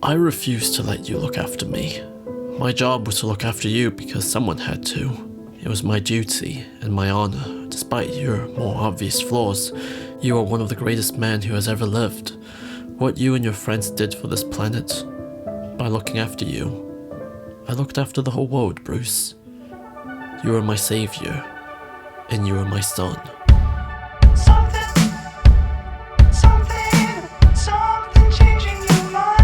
I refused to let you look after me. My job was to look after you because someone had to. It was my duty and my honor. Despite your more obvious flaws, you are one of the greatest men who has ever lived. What you and your friends did for this planet, by looking after you, I looked after the whole world, Bruce. You are my savior, and you are my son. Something changing your mind.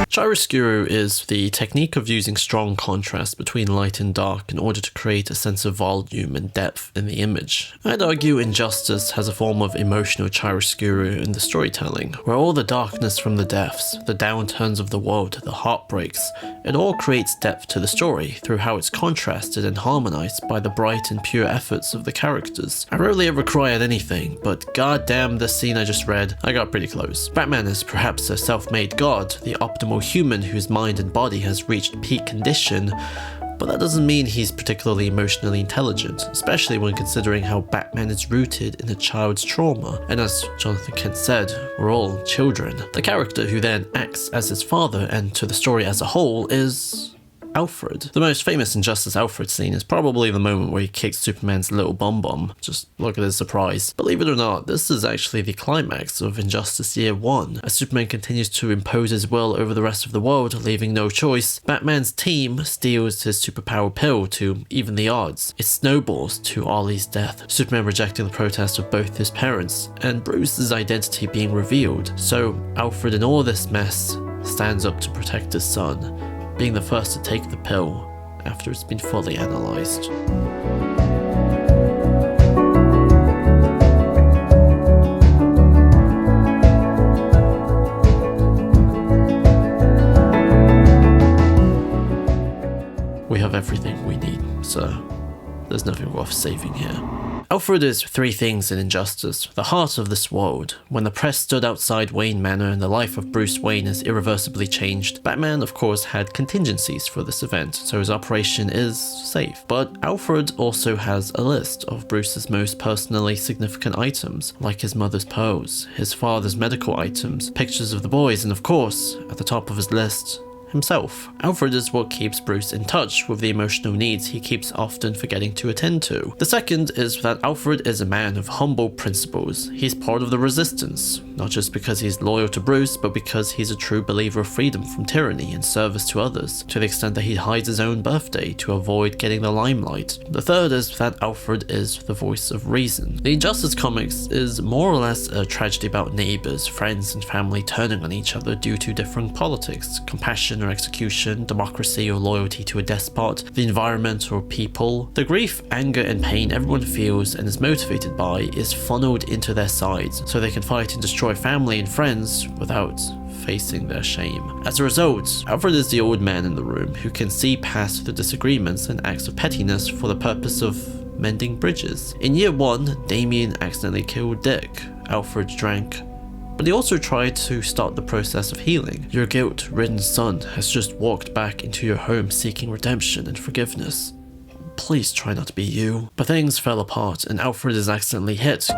Chiaroscuro is the technique of using strong contrast between light and dark in order to create a sense of volume and depth in the image. I'd argue Injustice has a form of emotional chiaroscuro in the storytelling, where all the darkness from the deaths, the downturns of the world, the heartbreaks, it all creates depth to the story through how it's contrasted and harmonized by the bright and pure efforts of the characters. I rarely ever cry at anything, but goddamn this scene I just read, I got pretty close. Batman is perhaps a self-made god, the optimal human whose mind and body has reached peak condition, but that doesn't mean he's particularly emotionally intelligent, especially when considering how Batman is rooted in a child's trauma. And as Jonathan Kent said, we're all children. The character who then acts as his father and to the story as a whole is Alfred. The most famous Injustice Alfred scene is probably the moment where he kicks Superman's little bum. Just look at his surprise. Believe it or not, this is actually the climax of Injustice Year 1. As Superman continues to impose his will over the rest of the world, leaving no choice, Batman's team steals his superpower pill to even the odds. It snowballs to Ollie's death, Superman rejecting the protest of both his parents, and Bruce's identity being revealed. So Alfred in all this mess stands up to protect his son, being the first to take the pill after it's been fully analysed. We have everything we need, sir. There's nothing worth saving here. Alfred is three things in Injustice, the heart of this world. When the press stood outside Wayne Manor and the life of Bruce Wayne is irreversibly changed, Batman of course had contingencies for this event, so his operation is safe. But Alfred also has a list of Bruce's most personally significant items, like his mother's pearls, his father's medical items, pictures of the boys, and of course, at the top of his list, himself. Alfred is what keeps Bruce in touch with the emotional needs he keeps often forgetting to attend to. The second is that Alfred is a man of humble principles. He's part of the resistance, not just because he's loyal to Bruce, but because he's a true believer of freedom from tyranny and service to others, to the extent that he hides his own birthday to avoid getting the limelight. The third is that Alfred is the voice of reason. The Injustice comics is more or less a tragedy about neighbors, friends, and family turning on each other due to different politics, compassion or execution, democracy or loyalty to a despot, the environment or people. The grief, anger, and pain everyone feels and is motivated by is funneled into their sides, so they can fight and destroy family and friends without facing their shame. As a result, Alfred is the old man in the room who can see past the disagreements and acts of pettiness for the purpose of mending bridges. In Year 1, Damian accidentally killed Dick. Alfred drank, but he also tried to start the process of healing. Your guilt-ridden son has just walked back into your home seeking redemption and forgiveness. Please try not to be you. But things fell apart and Alfred is accidentally hit.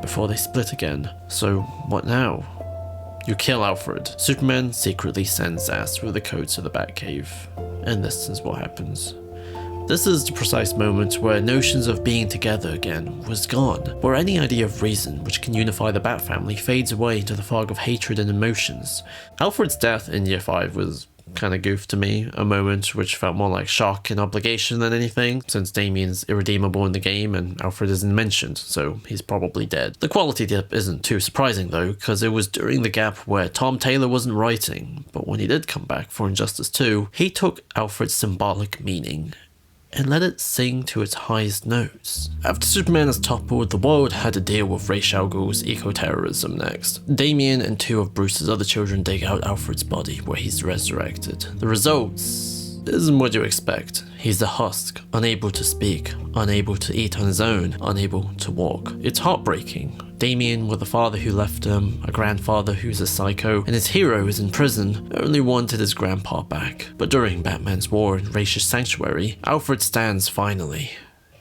Before they split again. So what now? You kill Alfred. Superman secretly sends Zaz with the code to the Batcave. And this is what happens. This is the precise moment where notions of being together again was gone, where any idea of reason which can unify the Bat family fades away into the fog of hatred and emotions. Alfred's death in Year 5 was kind of goof to me, a moment which felt more like shock and obligation than anything, since Damian's irredeemable in the game and Alfred isn't mentioned, so he's probably dead. The quality dip isn't too surprising though, because it was during the gap where Tom Taylor wasn't writing, but when he did come back for Injustice 2, he took Alfred's symbolic meaning and let it sing to its highest notes. After Superman has toppled, the world had to deal with Ra's al Ghul's eco-terrorism next. Damian and two of Bruce's other children dig out Alfred's body where he's resurrected. The results isn't what you expect. He's the husk, unable to speak, unable to eat on his own, unable to walk. It's heartbreaking. Damien with a father who left him, a grandfather who's a psycho, and his hero is in prison, only wanted his grandpa back. But during Batman's war in Raish's Sanctuary, Alfred stands finally,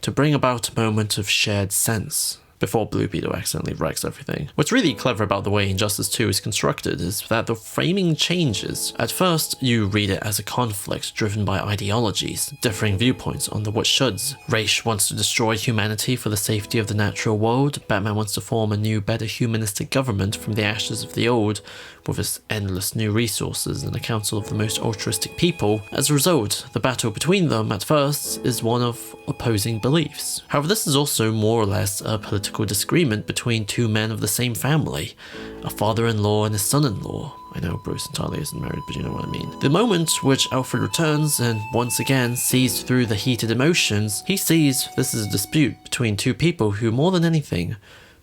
to bring about a moment of shared sense, before Blue Beetle accidentally wrecks everything. What's really clever about the way Injustice 2 is constructed is that the framing changes. At first, you read it as a conflict driven by ideologies, differing viewpoints on the what shoulds. Raish wants to destroy humanity for the safety of the natural world, Batman wants to form a new, better humanistic government from the ashes of the old, with its endless new resources and a council of the most altruistic people. As a result, the battle between them at first is one of opposing beliefs. However, this is also more or less a political disagreement between two men of the same family, a father-in-law and a son-in-law. I know Bruce entirely isn't married, but you know what I mean. The moment which Alfred returns and once again sees through the heated emotions, he sees this is a dispute between two people who, more than anything,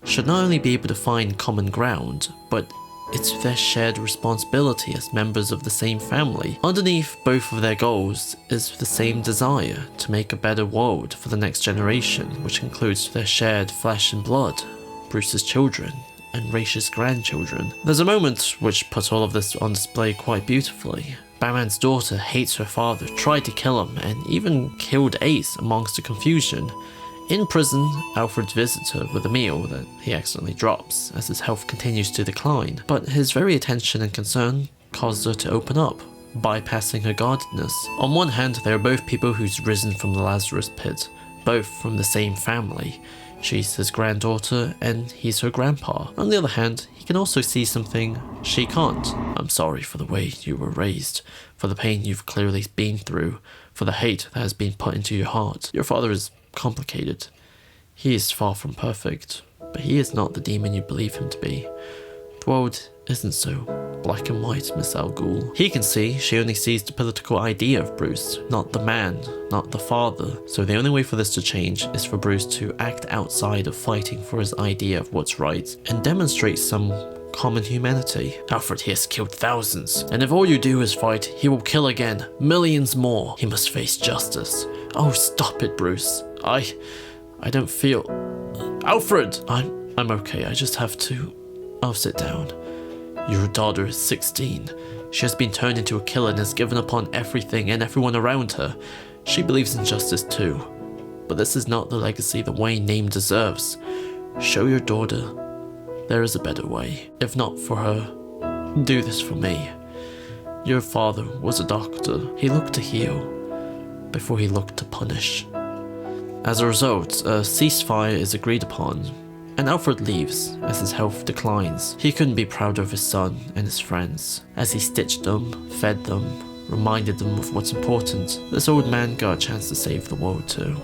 should not only be able to find common ground, but it's their shared responsibility as members of the same family. Underneath both of their goals is the same desire to make a better world for the next generation, which includes their shared flesh and blood, Bruce's children, and Raish's grandchildren. There's a moment which puts all of this on display quite beautifully. Batman's daughter hates her father, tried to kill him, and even killed Ace amongst the confusion. In prison, Alfred visits her with a meal that he accidentally drops as his health continues to decline, but his very attention and concern causes her to open up, bypassing her guardedness. On one hand, they are both people who's risen from the Lazarus pit, both from the same family. She's his granddaughter and he's her grandpa. On the other hand, he can also see something she can't. I'm sorry for the way you were raised, for the pain you've clearly been through, for the hate that has been put into your heart. Your father is complicated. He is far from perfect, but he is not the demon you believe him to be. The world isn't so black and white, Miss Al Ghul. He can see she only sees the political idea of Bruce, not the man, not the father. So the only way for this to change is for Bruce to act outside of fighting for his idea of what's right and demonstrate some common humanity. Alfred, he has killed thousands, and if all you do is fight, he will kill again, millions more. He must face justice. Oh, stop it, Bruce. I don't feel... Alfred! I'm okay, I just have to... I'll sit down. Your daughter is 16. She has been turned into a killer and has given up on everything and everyone around her. She believes in justice too. But this is not the legacy the Wayne name deserves. Show your daughter there is a better way. If not for her, do this for me. Your father was a doctor. He looked to heal before he looked to punish. As a result, a ceasefire is agreed upon, and Alfred leaves as his health declines. He couldn't be prouder of his son and his friends, as he stitched them, fed them, reminded them of what's important. This old man got a chance to save the world too.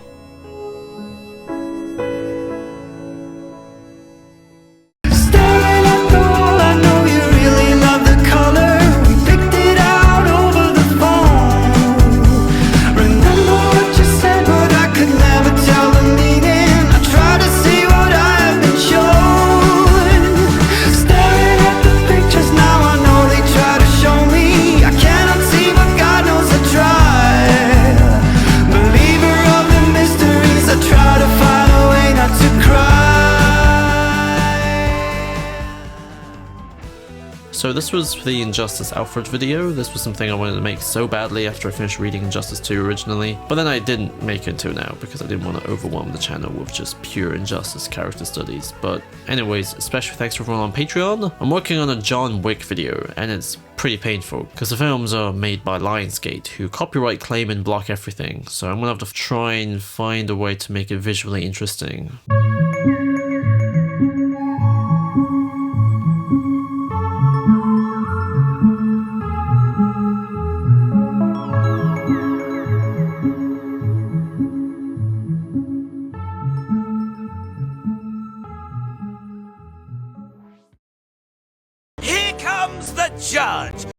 So this was the Injustice Alfred video. This was something I wanted to make so badly after I finished reading Injustice 2 originally, but then I didn't make it until now because I didn't want to overwhelm the channel with just pure Injustice character studies. But anyways, especially thanks to everyone on Patreon. I'm working on a John Wick video, and it's pretty painful because the films are made by Lionsgate, who copyright claim and block everything, so I'm gonna have to try and find a way to make it visually interesting. Here comes the judge.